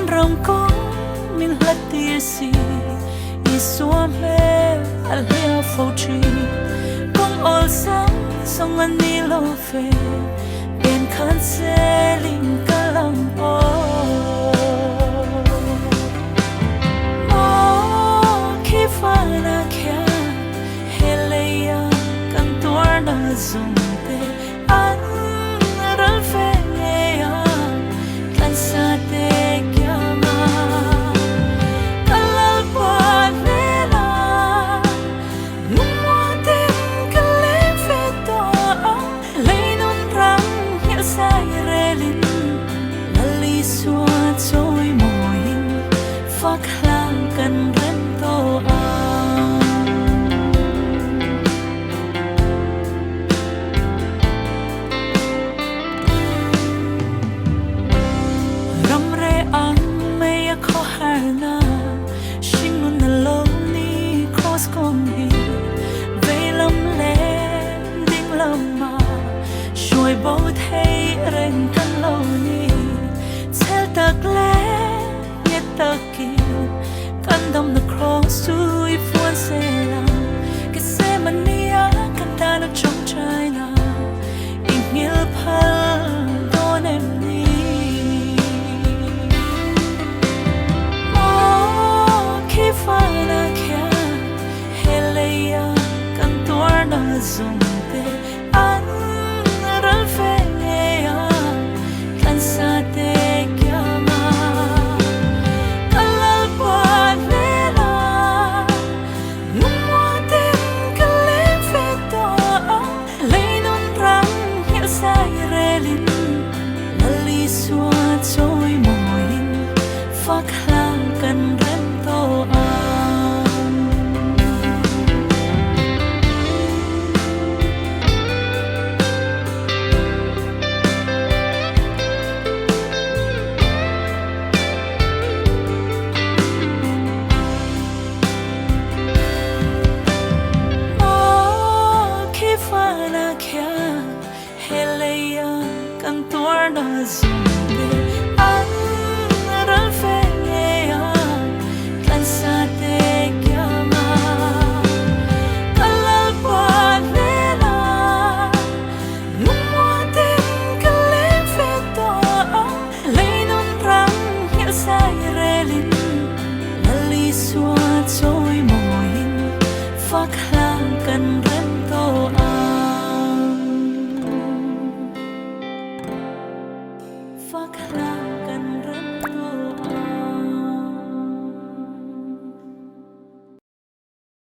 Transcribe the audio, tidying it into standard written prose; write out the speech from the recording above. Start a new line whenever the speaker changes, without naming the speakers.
ban rong có mình lật tia si i xua mê al hea phô trì con ol sáng song anh ni lo phê bên khán xe linh ca lòng ô khi pha na kia helaya kan tuar na zoom te an ral phê ya kan sa te kya ma kalal pa nela lumwa tem kale phê to lấy non răng hiểu sai relin lali suat trôi môi phak lang kan rem to harna shingun aloni cross kombi velam le ding lama shoi bo thei ren kan loni chel tak le yet taki kan dam the cross to ifwan sela ke se mania kan dana chong china ingil phal don em fana kya helaya kan tuar na zoom te an ral fe ya kan sa te kya ma kalal pa nela lumwa tem kale fe to lấy non răng hiểu sai relin lali suat trôi môi phak lang kan rem to helaya kan tuar na zoom